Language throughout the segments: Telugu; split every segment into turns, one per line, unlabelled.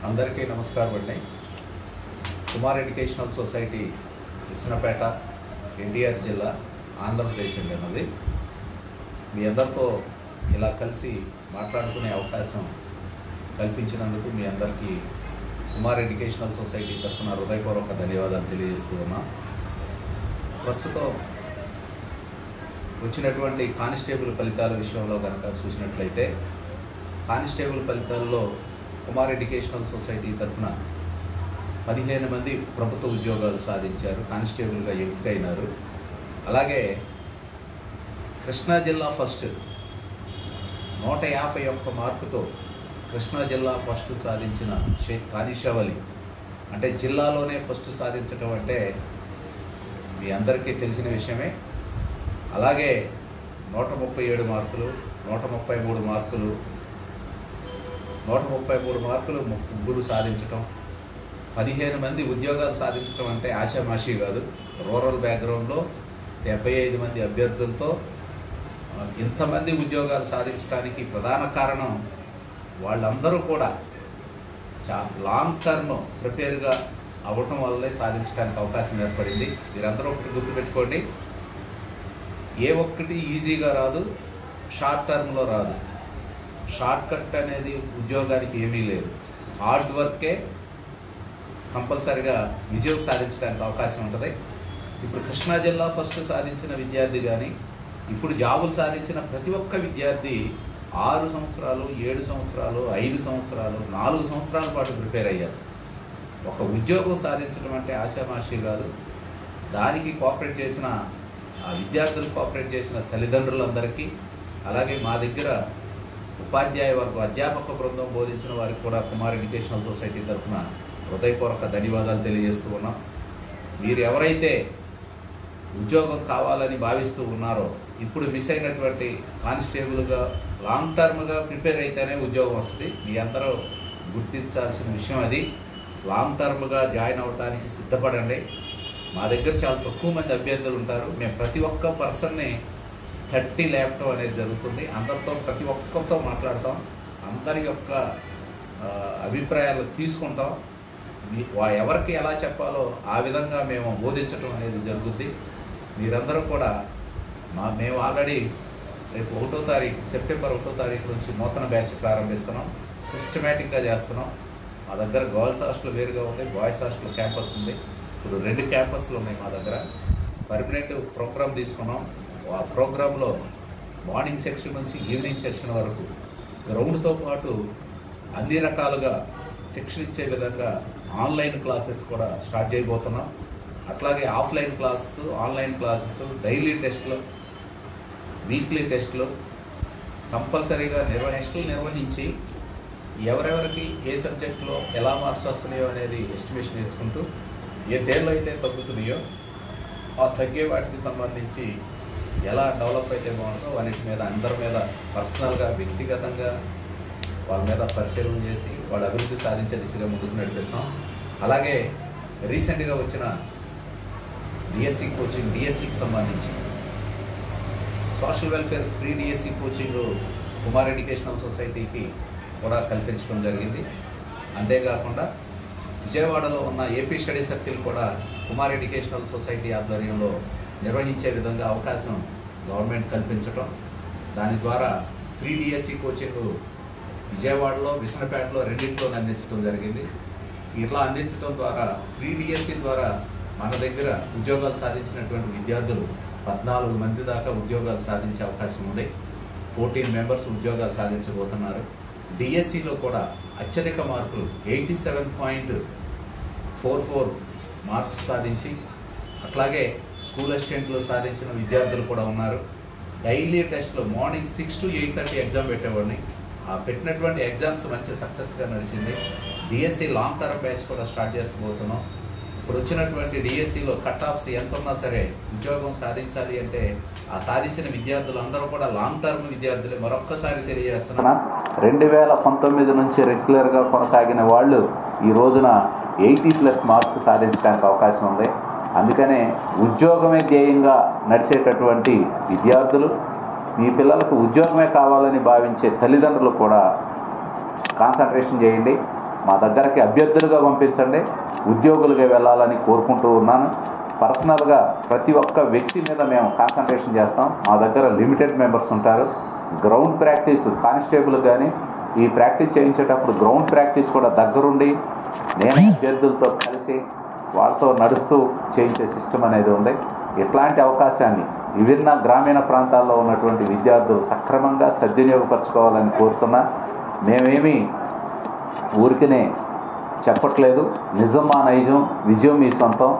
అందరికీ నమస్కారం అండి. కుమార్ ఎడ్యుకేషనల్ సొసైటీ ఇస్నపేట, ఎన్టీఆర్ జిల్లా, ఆంధ్రప్రదేశ్ అండి అన్నది. మీ అందరితో ఇలా కలిసి మాట్లాడుకునే అవకాశం కల్పించినందుకు మీ అందరికీ కుమార్ ఎడ్యుకేషనల్ సొసైటీ తరఫున హృదయపూర్వక ధన్యవాదాలు తెలియజేస్తూ ఉన్నాం. ప్రస్తుతం వచ్చినటువంటి కానిస్టేబుల్ ఫలితాల విషయంలో కనుక చూసినట్లయితే, కానిస్టేబుల్ ఫలితాల్లో కుమార్ ఎడ్యుకేషనల్ సొసైటీ తరఫున 15 మంది ప్రభుత్వ ఉద్యోగాలు సాధించారు, కానిస్టేబుల్గా ఎంపికైనారు. అలాగే కృష్ణా జిల్లా ఫస్ట్ 151 మార్కుతో కృష్ణా జిల్లా ఫస్ట్ సాధించిన షేక్ కానిషావలి, అంటే జిల్లాలోనే ఫస్ట్ సాధించడం అంటే మీ అందరికీ తెలిసిన విషయమే. అలాగే 137 మార్కులు, 133 మార్కులు, 133 మార్కులు ముగ్గురు సాధించటం, 15 మంది ఉద్యోగాలు సాధించడం అంటే ఆషామాషి కాదు. రూరల్ బ్యాక్గ్రౌండ్లో 75 మంది అభ్యర్థులతో ఇంతమంది ఉద్యోగాలు సాధించడానికి ప్రధాన కారణం వాళ్ళందరూ కూడా లాంగ్ టర్మ్ ప్రిపేర్గా అవ్వటం వల్లే సాధించడానికి అవకాశం ఏర్పడింది. మీరందరూ ఒకటి గుర్తుపెట్టుకోండి, ఏ ఒక్కటి ఈజీగా రాదు, షార్ట్ టర్మ్లో రాదు. షార్ట్ కట్ అనేది ఉద్యోగానికి ఏమీ లేదు. హార్డ్ వర్కే కంపల్సరిగా విజయం సాధించడానికి అవకాశం ఉంటుంది. ఇప్పుడు కృష్ణా జిల్లా ఫస్ట్ సాధించిన విద్యార్థి కానీ, ఇప్పుడు జాబులు సాధించిన ప్రతి ఒక్క విద్యార్థి 6 సంవత్సరాలు, 7 సంవత్సరాలు, 5 సంవత్సరాలు, 4 సంవత్సరాల పాటు ప్రిపేర్ అయ్యారు. ఒక ఉద్యోగం సాధించడం అంటే ఆషామాషి కాదు. దానికి కోఆపరేట్ చేసిన ఆ విద్యార్థులు, కోఆపరేట్ చేసిన తల్లిదండ్రులందరికీ, అలాగే మా దగ్గర ఉపాధ్యాయ వర్గం, అధ్యాపక బృందం బోధించిన వారికి కూడా కుమార్ ఎడ్యుకేషనల్ సొసైటీ తరఫున హృదయపూర్వక ధన్యవాదాలు తెలియజేస్తూ ఉన్నాం. మీరు ఎవరైతే ఉద్యోగం కావాలని భావిస్తూ ఉన్నారో, ఇప్పుడు మిస్ అయినటువంటి కానిస్టేబుల్గా లాంగ్ టర్మ్గా ప్రిపేర్ అయితేనే ఉద్యోగం వస్తుంది. మీ అందరూ గుర్తించాల్సిన విషయం అది. లాంగ్ టర్మ్గా జాయిన్ అవ్వడానికి సిద్ధపడండి. మా దగ్గర చాలా తక్కువ మంది అభ్యర్థులు ఉంటారు. మేము ప్రతి ఒక్క పర్సన్ని 30 లేపటం అనేది జరుగుతుంది. అందరితో, ప్రతి ఒక్కరితో మాట్లాడతాం, అందరి యొక్క అభిప్రాయాలు తీసుకుంటాం. ఎవరికి ఎలా చెప్పాలో ఆ విధంగా మేము బోధించడం అనేది జరుగుద్ది. మీరందరూ కూడా మేము ఆల్రెడీ రేపు 1వ తారీఖు, సెప్టెంబర్ 1వ తారీఖు నుంచి నూతన బ్యాచ్ ప్రారంభిస్తున్నాం. సిస్టమేటిక్గా చేస్తున్నాం. మా దగ్గర గర్ల్స్ హాస్టల్ వేరుగా ఉంది, బాయ్స్ హాస్టల్ క్యాంపస్ ఉంది. ఇప్పుడు 2 క్యాంపస్లు ఉన్నాయి మా దగ్గర. పర్మనెంట్ ప్రోగ్రామ్ తీసుకున్నాం. ఆ ప్రోగ్రాంలో మార్నింగ్ సెక్షన్ నుంచి ఈవినింగ్ సెక్షన్ వరకు గ్రౌండ్తో పాటు అన్ని రకాలుగా శిక్షణ ఇచ్చే విధంగా ఆన్లైన్ క్లాసెస్ కూడా స్టార్ట్ చేయబోతున్నాం. అట్లాగే offline classes, online classes, daily టెస్టులు, వీక్లీ టెస్టులు కంపల్సరీగా నిర్వహించి ఎవరెవరికి ఏ సబ్జెక్టులో ఎలా మార్క్స్ వస్తున్నాయో అనేది ఎస్టిమేషన్ వేసుకుంటూ, ఏ దేనిలో అయితే తగ్గుతున్నాయో ఆ తగ్గే వాటికి సంబంధించి ఎలా డెవలప్ అయితే బాగుంటుందో వాటి మీద, అందరి మీద పర్సనల్గా, వ్యక్తిగతంగా వాళ్ళ మీద పరిశీలన చేసి వాళ్ళ అభివృద్ధి సాధించే దిశగా ముందుకు నడిపిస్తాం. అలాగే రీసెంట్గా వచ్చిన డిఎస్సి కోచింగ్, డిఎస్సికి సంబంధించి social welfare pre DSC coaching Kumar educational సొసైటీకి కూడా కల్పించడం జరిగింది. అంతేకాకుండా విజయవాడలో ఉన్న ఏపీ స్టడీ సర్కిల్ కూడా కుమార్ ఎడ్యుకేషనల్ సొసైటీ ఆధ్వర్యంలో నిర్వహించే విధంగా అవకాశం గవర్నమెంట్ కల్పించడం, దాని ద్వారా ఫ్రీ డిఎస్సి కోచింగ్ విజయవాడలో, విసనపేటలో రెండింటిలో అందించడం జరిగింది. ఇట్లా అందించడం ద్వారా ఫ్రీ డిఎస్సి ద్వారా మన దగ్గర ఉద్యోగాలు సాధించినటువంటి విద్యార్థులు 14 మంది దాకా ఉద్యోగాలు సాధించే అవకాశం ఉంది. 14 మెంబర్స్ ఉద్యోగాలు సాధించబోతున్నారు. డిఎస్సిలో కూడా అత్యధిక మార్కులు 87.44 మార్క్స్ సాధించి, అట్లాగే స్కూల్ అసిస్టెంట్లు సాధించిన విద్యార్థులు కూడా ఉన్నారు. డైలీ టెస్ట్లో మార్నింగ్ 6 to 8:30 ఎగ్జామ్ పెట్టేవాడిని. ఆ పెట్టినటువంటి ఎగ్జామ్స్ మంచి సక్సెస్గా నడిచింది. డిఎస్సి లాంగ్ టర్మ్ బ్యాచ్ కూడా స్టార్ట్ చేసుకోబోతున్నాం. ఇప్పుడు వచ్చినటువంటి డిఎస్సిలో కట్ ఆఫ్స్ ఎంత ఉన్నా సరే ఉద్యోగం సాధించాలి అంటే ఆ సాధించిన విద్యార్థులందరూ కూడా లాంగ్ టర్మ్ విద్యార్థులే. మరొక్కసారి తెలియజేస్తున్నా, 2019 నుంచి రెగ్యులర్గా కొనసాగిన వాళ్ళు ఈ రోజున 80+ మార్క్స్ సాధించడానికి అవకాశం ఉంది. అందుకనే ఉద్యోగమే ధ్యేయంగా నడిచేటటువంటి విద్యార్థులు, మీ పిల్లలకు ఉద్యోగమే కావాలని భావించే తల్లిదండ్రులు కూడా కాన్సన్ట్రేషన్ చేయండి. మా దగ్గరకి అభ్యర్థులుగా పంపించండి, ఉద్యోగులుగా వెళ్ళాలని కోరుకుంటూ ఉన్నాను. పర్సనల్గా ప్రతి ఒక్క వ్యక్తి మీద మేము కాన్సన్ట్రేషన్ చేస్తాం. మా దగ్గర లిమిటెడ్ మెంబర్స్ ఉంటారు. గ్రౌండ్ ప్రాక్టీస్ కానిస్టేబుల్ కానీ ఈ ప్రాక్టీస్ చేయించేటప్పుడు గ్రౌండ్ ప్రాక్టీస్ కూడా దగ్గరుండి నేను అభ్యర్థులతో కలిసి వాళ్ళతో నడుస్తూ చేయించే సిస్టమ్ అనేది ఉంది. ఇట్లాంటి అవకాశాన్ని విభిన్న గ్రామీణ ప్రాంతాల్లో ఉన్నటువంటి విద్యార్థులు సక్రమంగా సద్వినియోగపరచుకోవాలని కోరుతున్నా. మేమేమీ ఊరికినే చెప్పట్లేదు. నిజం మా నైజం, విజయం మీ సొంతం.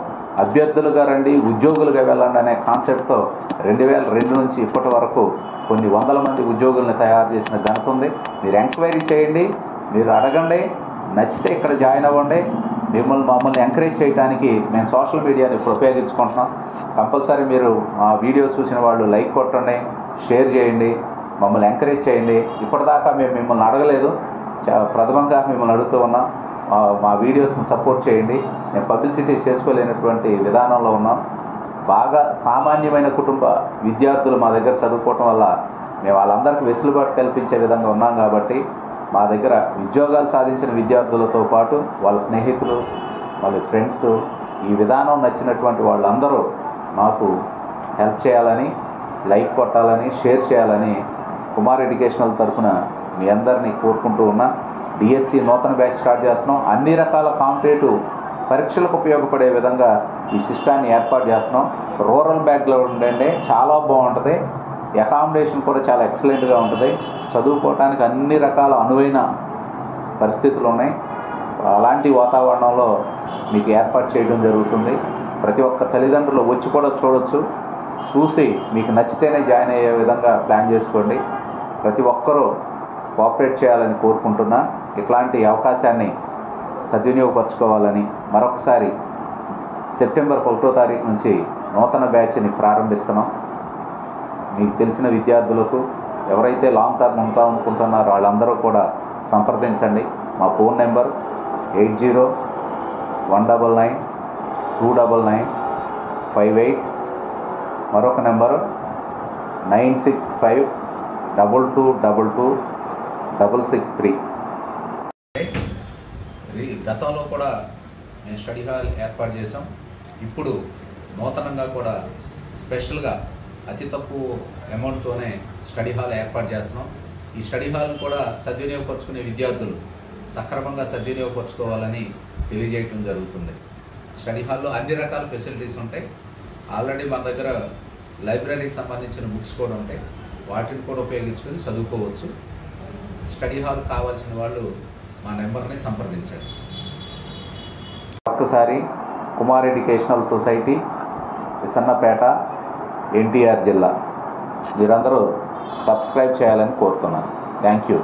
అభ్యర్థులుగా రండి, ఉద్యోగులుగా వెళ్ళండి అనే కాన్సెప్ట్తో 2002 నుంచి ఇప్పటి వరకు కొన్ని వందల మంది ఉద్యోగుల్ని తయారు చేసిన ఘనత ఉంది. మీరు ఎంక్వైరీ చేయండి, మీరు అడగండి, నచ్చితే ఇక్కడ జాయిన్ అవ్వండి. మమ్మల్ని ఎంకరేజ్ చేయడానికి మేము సోషల్ మీడియాని ఇప్పుడు ఉపయోగించుకుంటున్నాం. కంపల్సరీ మీరు ఆ వీడియో చూసిన వాళ్ళు లైక్ కొట్టండి, షేర్ చేయండి, మమ్మల్ని ఎంకరేజ్ చేయండి. ఇప్పటిదాకా మేము మిమ్మల్ని అడగలేదు, ప్రథమంగా మిమ్మల్ని అడుగుతూ ఉన్నాం. మా వీడియోస్ని సపోర్ట్ చేయండి. మేము పబ్లిసిటీ చేసుకోలేనటువంటి విధానంలో ఉన్నాం. బాగా సామాన్యమైన కుటుంబ విద్యార్థులు మా దగ్గర చదువుకోవటం వల్ల మేము వాళ్ళందరికీ వెసులుబాటు కల్పించే విధంగా ఉన్నాం. కాబట్టి మా దగ్గర ఉద్యోగాలు సాధించిన విద్యార్థులతో పాటు వాళ్ళ స్నేహితులు, వాళ్ళ ఫ్రెండ్స్, ఈ విధానం నచ్చినటువంటి వాళ్ళందరూ మాకు హెల్ప్ చేయాలని, లైక్ కొట్టాలని, షేర్ చేయాలని కుమార్ ఎడ్యుకేషనల్ తరఫున మీ అందరినీ కోరుకుంటూ ఉన్నా. డిఎస్సి నూతన బ్యాచ్ స్టార్ట్ చేస్తున్నాం. అన్ని రకాల కాంపిటేటివ్ పరీక్షలకు ఉపయోగపడే విధంగా ఈ సిస్టాన్ని ఏర్పాటు చేస్తున్నాం. రూరల్ బ్యాక్గ్రౌండ్ ఉండండి, చాలా బాగుంటుంది. అకామిడేషన్ కూడా చాలా ఎక్సలెంట్గా ఉంటుంది. చదువుకోవటానికి అన్ని రకాల అనువైన పరిస్థితులు ఉన్నాయి. అలాంటి వాతావరణంలో మీకు ఏర్పాటు చేయడం జరుగుతుంది. ప్రతి ఒక్క తల్లిదండ్రులు వచ్చి కూడా చూడొచ్చు. చూసి మీకు నచ్చితేనే జాయిన్ అయ్యే విధంగా ప్లాన్ చేసుకోండి. ప్రతి ఒక్కరూ కోఆపరేట్ చేయాలని కోరుకుంటున్నా. ఇట్లాంటి అవకాశాన్ని సద్వినియోగపరచుకోవాలని మరొకసారి సెప్టెంబర్ 1వ తారీఖు నుంచి నూతన బ్యాచ్ని ప్రారంభిస్తున్నాం. మీకు తెలిసిన విద్యార్థులకు ఎవరైతే లాంగ్ టర్మ్ ఉంటాం అనుకుంటున్నారో వాళ్ళందరూ కూడా సంప్రదించండి. మా ఫోన్ నెంబర్ 8019929958, మరొక నెంబరు 9652222663. గతంలో కూడా మేము స్టడీ హాల్ ఏర్పాటు చేసాం. ఇప్పుడు నూతనంగా కూడా స్పెషల్గా అతి తక్కువ అమౌంట్తోనే స్టడీ హాల్ ఏర్పాటు చేస్తున్నాం. ఈ స్టడీ హాల్ కూడా సద్వినియోగపరుచుకునే విద్యార్థులు సక్రమంగా సద్వినియోగపరచుకోవాలని తెలియజేయటం జరుగుతుంది. స్టడీ హాల్లో అన్ని రకాల ఫెసిలిటీస్ ఉంటాయి. ఆల్రెడీ మన దగ్గర లైబ్రరీకి సంబంధించిన బుక్స్ కూడా ఉంటాయి. వాటిని కూడా ఉపయోగించుకొని చదువుకోవచ్చు. స్టడీ హాల్ కావాల్సిన వాళ్ళు మా నెంబర్ని సంప్రదించండి. ఒక్కసారి కుమార్ ఎడ్యుకేషనల్ సొసైటీ, విసన్నపేట, ఎన్టీఆర్ జిల్లా, మీరందరూ సబ్స్క్రైబ్ చేయాలని కోరుతున్నాను. Thank you.